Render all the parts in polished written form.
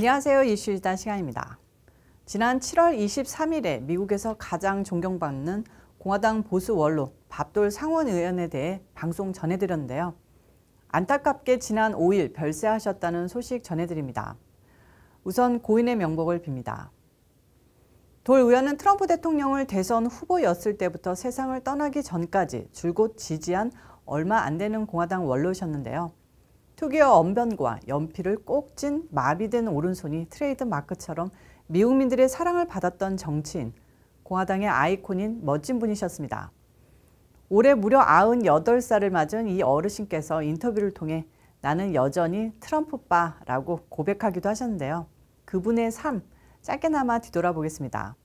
안녕하세요. 이슈이다 시간입니다. 지난 7월 23일에 미국에서 가장 존경받는 공화당 보수 원로 밥돌 상원 의원에 대해 방송 전해드렸는데요. 안타깝게 지난 5일 별세하셨다는 소식 전해드립니다. 우선 고인의 명복을 빕니다. 돌 의원은 트럼프 대통령을 대선 후보였을 때부터 세상을 떠나기 전까지 줄곧 지지한 얼마 안 되는 공화당 원로셨는데요. 특유의 언변과 연필을 꼭 쥔 마비된 오른손이 트레이드 마크처럼 미국민들의 사랑을 받았던 정치인, 공화당의 아이콘인 멋진 분이셨습니다. 올해 무려 98살을 맞은 이 어르신께서 인터뷰를 통해 나는 여전히 트럼프빠라고 고백하기도 하셨는데요. 그분의 삶, 짧게나마 뒤돌아보겠습니다.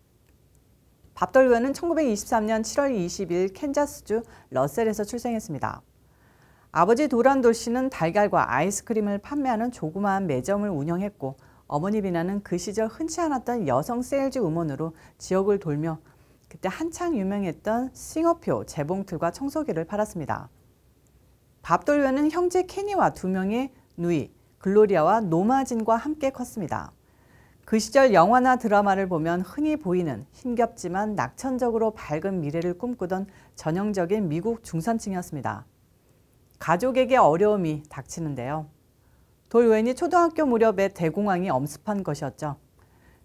밥돌 의원은 1923년 7월 20일 캔자스주 러셀에서 출생했습니다. 아버지 도란돌 씨는 달걀과 아이스크림을 판매하는 조그마한 매점을 운영했고 어머니 비나는 그 시절 흔치 않았던 여성 세일즈 우먼으로 지역을 돌며 그때 한창 유명했던 싱어표, 재봉틀과 청소기를 팔았습니다. 밥돌 의원은 형제 케니와 두 명의 누이, 글로리아와 노마진과 함께 컸습니다. 그 시절 영화나 드라마를 보면 흔히 보이는 힘겹지만 낙천적으로 밝은 미래를 꿈꾸던 전형적인 미국 중산층이었습니다. 가족에게 어려움이 닥치는데요. 돌 의원이 초등학교 무렵에 대공황이 엄습한 것이었죠.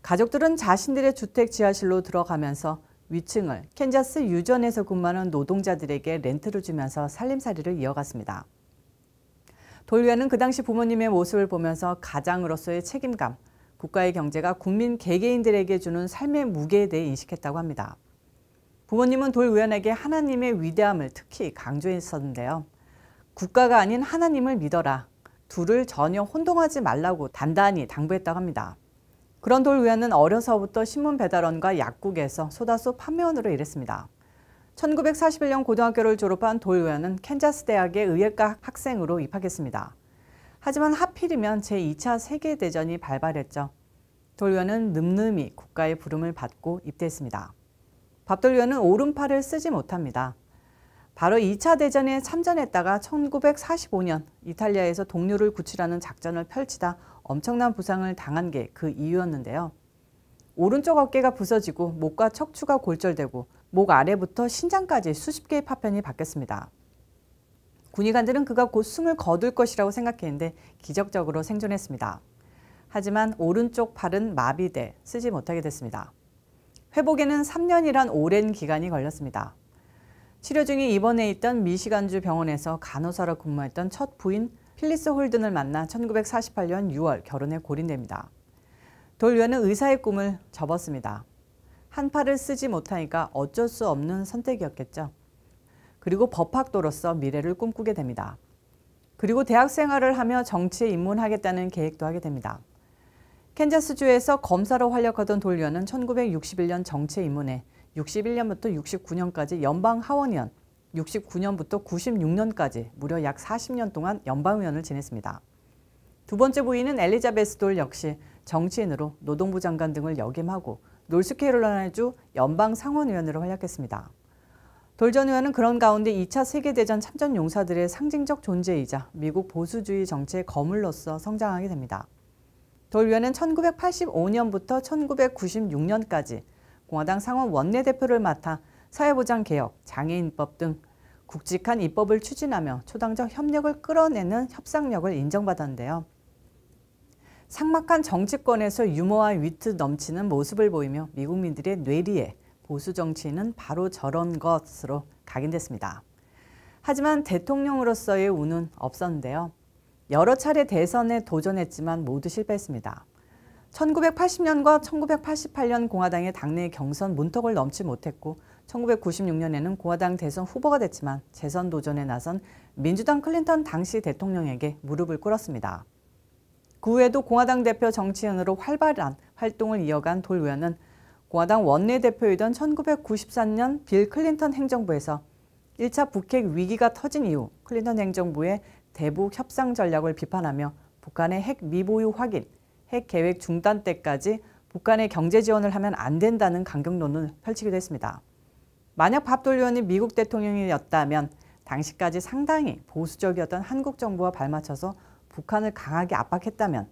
가족들은 자신들의 주택 지하실로 들어가면서 위층을 캔자스 유전에서 근무하는 노동자들에게 렌트를 주면서 살림살이를 이어갔습니다. 돌 의원은 그 당시 부모님의 모습을 보면서 가장으로서의 책임감, 국가의 경제가 국민 개개인들에게 주는 삶의 무게에 대해 인식했다고 합니다. 부모님은 돌 의원에게 하나님의 위대함을 특히 강조했었는데요. 국가가 아닌 하나님을 믿어라. 둘을 전혀 혼동하지 말라고 단단히 당부했다고 합니다. 그런 돌 의원은 어려서부터 신문 배달원과 약국에서 소다수 판매원으로 일했습니다. 1941년 고등학교를 졸업한 돌 의원은 캔자스 대학의 의예과 학생으로 입학했습니다. 하지만 하필이면 제2차 세계대전이 발발했죠. 돌 의원은 늠름히 국가의 부름을 받고 입대했습니다. 밥돌 의원은 오른팔을 쓰지 못합니다. 바로 2차 대전에 참전했다가 1945년 이탈리아에서 동료를 구출하는 작전을 펼치다 엄청난 부상을 당한 게 그 이유였는데요. 오른쪽 어깨가 부서지고 목과 척추가 골절되고 목 아래부터 신장까지 수십 개의 파편이 박혔습니다. 군의관들은 그가 곧 숨을 거둘 것이라고 생각했는데 기적적으로 생존했습니다. 하지만 오른쪽 팔은 마비돼 쓰지 못하게 됐습니다. 회복에는 3년이란 오랜 기간이 걸렸습니다. 치료 중에 입원해 있던 미시간주 병원에서 간호사로 근무했던 첫 부인 필리스 홀든을 만나 1948년 6월 결혼에 골인됩니다. 돌 의원은 의사의 꿈을 접었습니다. 한 팔을 쓰지 못하니까 어쩔 수 없는 선택이었겠죠. 그리고 법학도로서 미래를 꿈꾸게 됩니다. 그리고 대학 생활을 하며 정치에 입문하겠다는 계획도 하게 됩니다. 캔자스주에서 검사로 활약하던 돌 의원은 1961년 정치에 입문해 61년부터 69년까지 연방하원의원, 69년부터 96년까지 무려 약 40년 동안 연방의원을 지냈습니다. 두 번째 부인은 엘리자베스 돌 역시 정치인으로 노동부 장관 등을 역임하고 노스캐롤라이나주 연방상원의원으로 활약했습니다. 돌 전 의원은 그런 가운데 2차 세계대전 참전 용사들의 상징적 존재이자 미국 보수주의 정치의 거물로서 성장하게 됩니다. 돌 의원은 1985년부터 1996년까지 공화당 상원 원내대표를 맡아 사회보장개혁, 장애인법 등 굵직한 입법을 추진하며 초당적 협력을 끌어내는 협상력을 인정받았는데요. 삭막한 정치권에서 유머와 위트 넘치는 모습을 보이며 미국민들의 뇌리에 보수 정치인은 바로 저런 것으로 각인됐습니다. 하지만 대통령으로서의 운은 없었는데요. 여러 차례 대선에 도전했지만 모두 실패했습니다. 1980년과 1988년 공화당의 당내 경선 문턱을 넘지 못했고 1996년에는 공화당 대선 후보가 됐지만 재선 도전에 나선 민주당 클린턴 당시 대통령에게 무릎을 꿇었습니다. 그 후에도 공화당 대표 정치인으로 활발한 활동을 이어간 돌 의원은 공화당 원내대표이던 1994년 빌 클린턴 행정부에서 1차 북핵 위기가 터진 이후 클린턴 행정부의 대북 협상 전략을 비판하며 북한의 핵 미보유 확인, 핵 계획 중단 때까지 북한에 경제 지원을 하면 안 된다는 강경론을 펼치기도 했습니다. 만약 밥돌 의원이 미국 대통령이었다면 당시까지 상당히 보수적이었던 한국 정부와 발맞춰서 북한을 강하게 압박했다면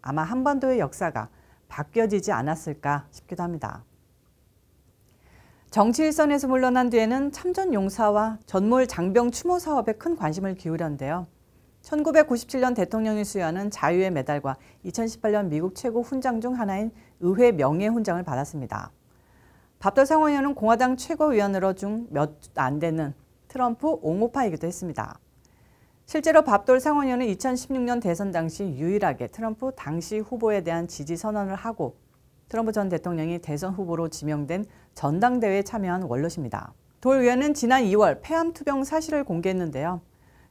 아마 한반도의 역사가 바뀌어지지 않았을까 싶기도 합니다. 정치 일선에서 물러난 뒤에는 참전 용사와 전몰 장병 추모 사업에 큰 관심을 기울였는데요. 1997년 대통령이 수여하는 자유의 메달과 2018년 미국 최고 훈장 중 하나인 의회 명예훈장을 받았습니다. 밥돌 상원의원은 공화당 최고위원으로 중 몇 안 되는 트럼프 옹호파이기도 했습니다. 실제로 밥돌 상원의원은 2016년 대선 당시 유일하게 트럼프 당시 후보에 대한 지지 선언을 하고 트럼프 전 대통령이 대선 후보로 지명된 전당대회에 참여한 원로십니다. 돌 의원은 지난 2월 폐암 투병 사실을 공개했는데요.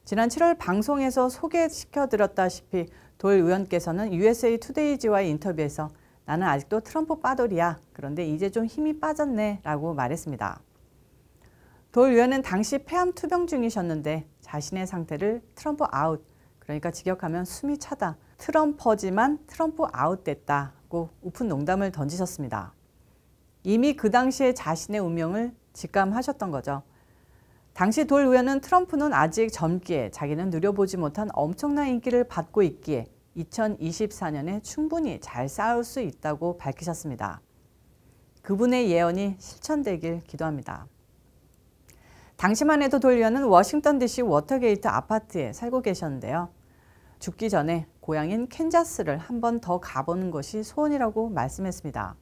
지난 7월 방송에서 소개시켜드렸다시피 돌 의원께서는 USA 투데이지와의 인터뷰에서 나는 아직도 트럼프 빠돌이야. 그런데 이제 좀 힘이 빠졌네 라고 말했습니다. 돌 의원은 당시 폐암 투병 중이셨는데 자신의 상태를 트럼프 아웃, 그러니까 직역하면 숨이 차다. 트럼퍼지만 트럼프 아웃 됐다고 우픈 농담을 던지셨습니다. 이미 그 당시에 자신의 운명을 직감하셨던 거죠. 당시 돌 의원은 트럼프는 아직 젊기에 자기는 누려보지 못한 엄청난 인기를 받고 있기에 2024년에 충분히 잘 싸울 수 있다고 밝히셨습니다. 그분의 예언이 실천되길 기도합니다. 당시만 해도 돌 의원은 워싱턴 DC 워터게이트 아파트에 살고 계셨는데요. 죽기 전에 고향인 캔자스를 한 번 더 가보는 것이 소원이라고 말씀했습니다.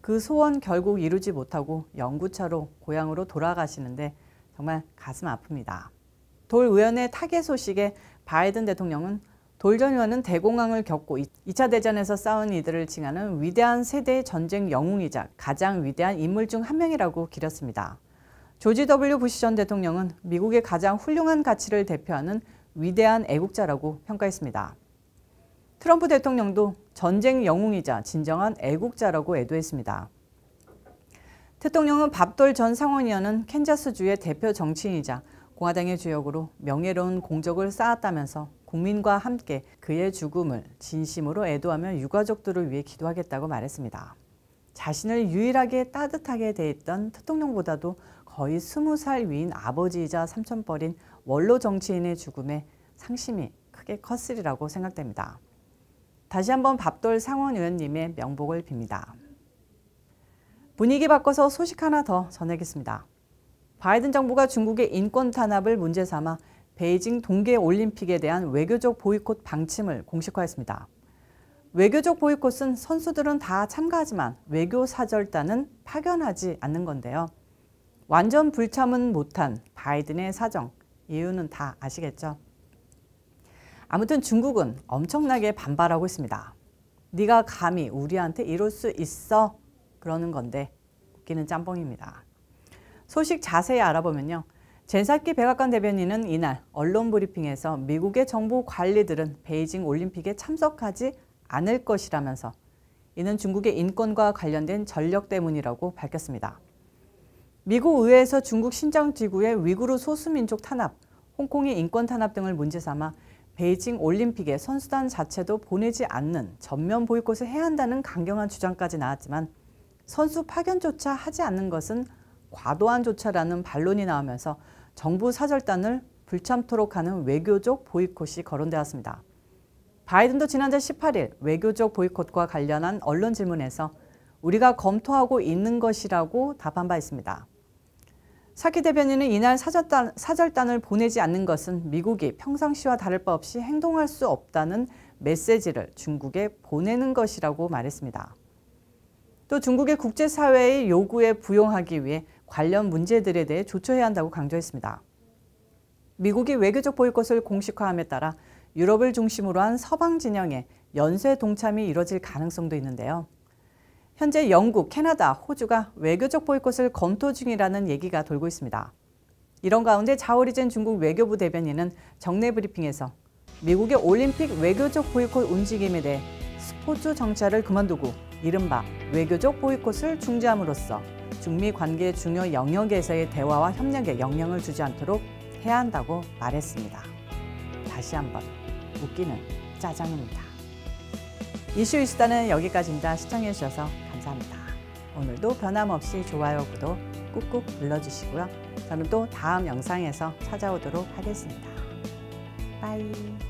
그 소원 결국 이루지 못하고 연구차로 고향으로 돌아가시는데 정말 가슴 아픕니다. 돌 의원의 타계 소식에 바이든 대통령은 돌 전 의원은 대공황을 겪고 2차 대전에서 싸운 이들을 칭하는 위대한 세대의 전쟁 영웅이자 가장 위대한 인물 중 한 명이라고 기렸습니다. 조지 W 부시 전 대통령은 미국의 가장 훌륭한 가치를 대표하는 위대한 애국자라고 평가했습니다. 트럼프 대통령도 전쟁 영웅이자 진정한 애국자라고 애도했습니다. 대통령은 밥돌 전 상원의원은 캔자스주의 대표 정치인이자 공화당의 주역으로 명예로운 공적을 쌓았다면서 국민과 함께 그의 죽음을 진심으로 애도하며 유가족들을 위해 기도하겠다고 말했습니다. 자신을 유일하게 따뜻하게 대했던 대통령보다도 거의 20살 위인 아버지이자 삼촌뻘인 원로 정치인의 죽음에 상심이 크게 컸으리라고 생각됩니다. 다시 한번 밥돌 상원의원님의 명복을 빕니다. 분위기 바꿔서 소식 하나 더 전하겠습니다. 바이든 정부가 중국의 인권 탄압을 문제 삼아 베이징 동계올림픽에 대한 외교적 보이콧 방침을 공식화했습니다. 외교적 보이콧은 선수들은 다 참가하지만 외교 사절단은 파견하지 않는 건데요. 완전 불참은 못한 바이든의 사정, 이유는 다 아시겠죠? 아무튼 중국은 엄청나게 반발하고 있습니다. 네가 감히 우리한테 이럴 수 있어? 그러는 건데 웃기는 짬뽕입니다. 소식 자세히 알아보면요. 젠사키 백악관 대변인은 이날 언론 브리핑에서 미국의 정부 관리들은 베이징 올림픽에 참석하지 않을 것이라면서 이는 중국의 인권과 관련된 전력 때문이라고 밝혔습니다. 미국 의회에서 중국 신장 지구의 위구르 소수민족 탄압, 홍콩의 인권 탄압 등을 문제 삼아 베이징 올림픽에 선수단 자체도 보내지 않는 전면 보이콧을 해야 한다는 강경한 주장까지 나왔지만 선수 파견조차 하지 않는 것은 과도한 조처라는 반론이 나오면서 정부 사절단을 불참토록 하는 외교적 보이콧이 거론되었습니다. 바이든도 지난달 18일 외교적 보이콧과 관련한 언론 질문에서 우리가 검토하고 있는 것이라고 답한 바 있습니다. 사키 대변인은 이날 사절단을 보내지 않는 것은 미국이 평상시와 다를 바 없이 행동할 수 없다는 메시지를 중국에 보내는 것이라고 말했습니다. 또 중국의 국제사회의 요구에 부응하기 위해 관련 문제들에 대해 조처해야 한다고 강조했습니다. 미국이 외교적 보이콧을 공식화함에 따라 유럽을 중심으로 한 서방 진영의 연쇄 동참이 이뤄질 가능성도 있는데요. 현재 영국, 캐나다, 호주가 외교적 보이콧을 검토 중이라는 얘기가 돌고 있습니다. 이런 가운데 자오리젠 중국 외교부 대변인은 정례 브리핑에서 미국의 올림픽 외교적 보이콧 움직임에 대해 스포츠 정찰을 그만두고 이른바 외교적 보이콧을 중지함으로써 중미 관계 중요 영역에서의 대화와 협력에 영향을 주지 않도록 해야 한다고 말했습니다. 다시 한번 웃기는 짜장입니다. 이슈 수다는 여기까지입니다. 시청해주셔서 감사합니다. 오늘도 변함없이 좋아요, 구독 꾹꾹 눌러주시고요. 저는 또 다음 영상에서 찾아오도록 하겠습니다. 빠이.